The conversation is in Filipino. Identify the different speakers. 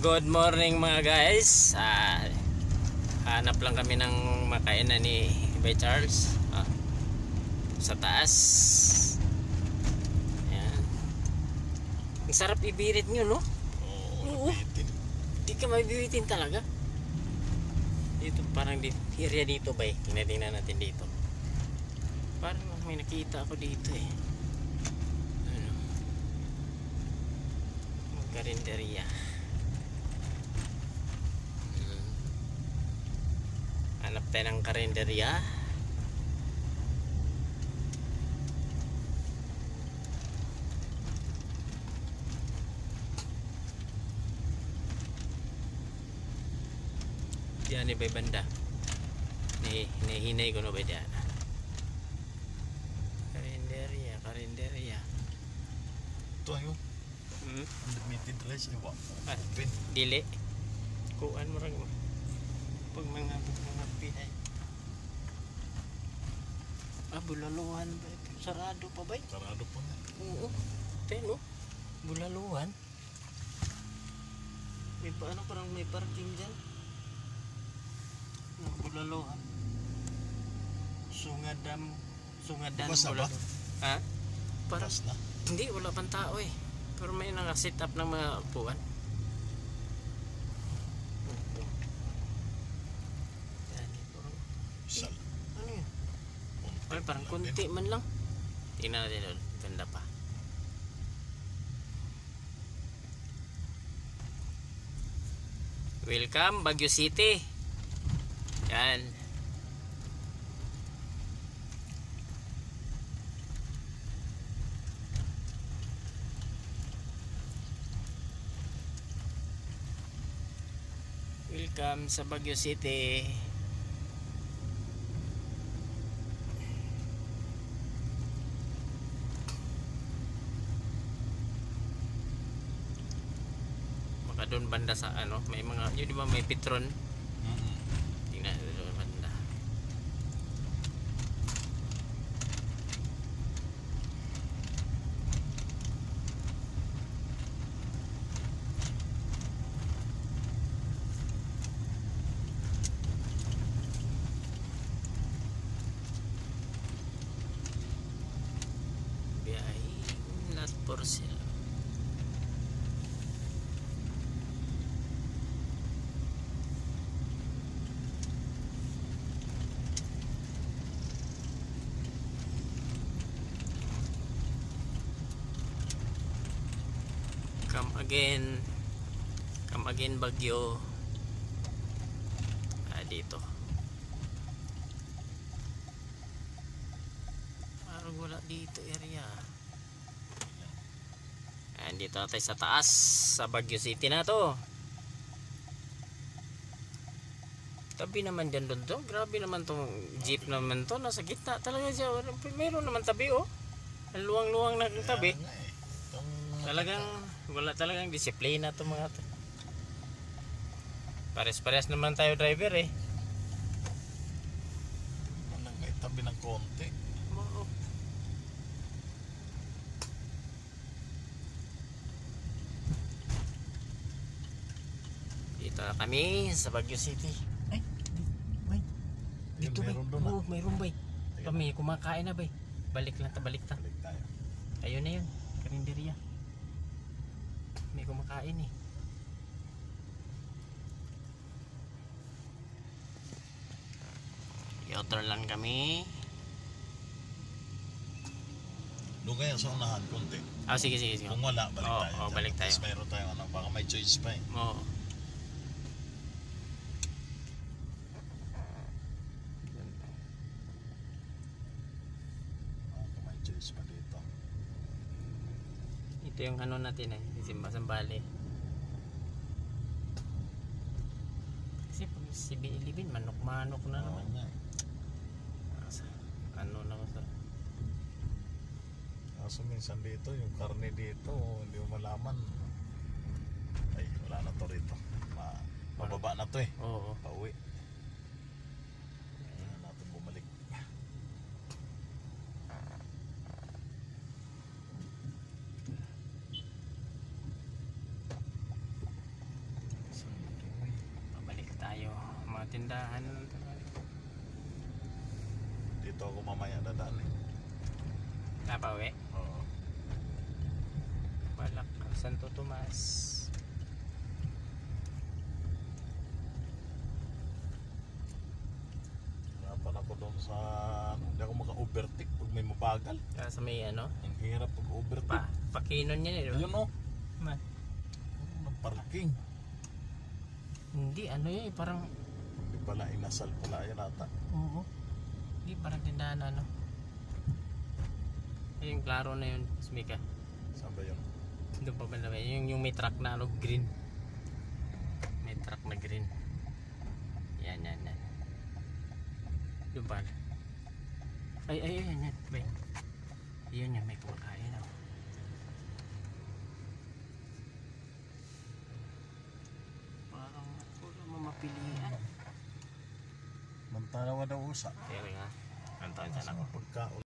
Speaker 1: Good morning mga guys. Hanap lang kami ng makainan ni Bay Charles sa taas. Ayan. Ang sarap ibirit nyo, no? Oo. Di ka mabibitin talaga. Dito parang area dito, Bay. Tingnan natin dito. Parang may nakita ako dito eh. Ano? Karinderya. Hanap tayo ng karinderya. Diyan ni Bay banda. Hinay ko na ba diyan? Karinderya.
Speaker 2: Ito ayo. Unlimited rice iwa.
Speaker 1: Dili. Kuan mo rang pag mga pihay. Bulaluhan ba? Sarado pa ba?
Speaker 2: Sarado pa nga.
Speaker 1: Oo. Teno. Bulaluhan. May paano parang may parking dyan. Bulaluhan. Sungadan
Speaker 2: Basta ba?
Speaker 1: bulaluhan. Ha? Parang
Speaker 2: Basta.
Speaker 1: hindi, wala pang tao eh. Pero may naka-set up ng mga upuan.
Speaker 2: Sal.
Speaker 1: Ano yun? Ay, parang kunti man lang. Tingnan natin doon. Ganda pa. Welcome Baguio City. Yan. Welcome sa Baguio City. Doon banda sa ano, may mga yun, di ba may Petron? Tingnan doon banda. Biyahe not for sale. Come again Baguio. Dito parang wala dito area. Dito na tayo sa taas sa Baguio City na to. Tabi naman dyan doon to. Grabe naman tong jeep naman to. Nasa gitna talaga siya. Mayroon naman tabi oh. Ang luwang-luwang na tabi. Talagang wala talagang disiplina to mga to. Pares-pares naman tayo driver eh.
Speaker 2: Walang may tabi ng konti.
Speaker 1: Oo. Dito na kami sa Baguio City. Ay, bay. Dito bay. Oo, mayroon bay. Kami kumakain na bay. Balik ta.
Speaker 2: Balik tayo.
Speaker 1: Ayun na yun, karinderya. May kumakain eh. I-outer lang kami.
Speaker 2: Doon kaya sa unahan konti.
Speaker 1: Sige.
Speaker 2: Kung wala, balik tayo.
Speaker 1: Balik tayo.
Speaker 2: Tapos mayroon tayo baka may choice pa eh.
Speaker 1: Oo.
Speaker 2: Baka may choice pa dito.
Speaker 1: Ito yung ano natin eh, Sambali. Kasi pag si Bilibin, manok-manok na naman.
Speaker 2: Oo nga eh.
Speaker 1: Ano naman sa...
Speaker 2: Kaso minsan dito, yung karne dito, hindi mo malaman. Ay, wala na to rito. Mababa na to eh.
Speaker 1: Oo.
Speaker 2: Pauwi. Kaya natin bumalik.
Speaker 1: tindahan na lang talaga.
Speaker 2: Dito ako mamaya dadaan eh.
Speaker 1: Napawi?
Speaker 2: Oo.
Speaker 1: Balak Santo Tomas.
Speaker 2: Hirapan ako doon sa hindi ako maka-overtake pag may mabagal.
Speaker 1: Sa may ano?
Speaker 2: Ang hirap pag overtake.
Speaker 1: Pakinon yan eh. Diba?
Speaker 2: Ayun o.
Speaker 1: Ma.
Speaker 2: Ng parking.
Speaker 1: Hindi, ano yun eh, parang...
Speaker 2: Hindi pala, inasal pala yan ata.
Speaker 1: Oo. Hindi, parang tindahan na ano. Ayun, klaro na yun, Smika.
Speaker 2: Saan ba yun?
Speaker 1: Doon pa ba naman? Yung may truck na ano, green. May truck na green. Yan. Doon pa. Ay, yan. Bay. Yun may kumakain ako. Parang wala mamapilian.
Speaker 2: Mantanawa daw usa.
Speaker 1: Kaya nga, ang taon sana ako.
Speaker 2: Pagkaon.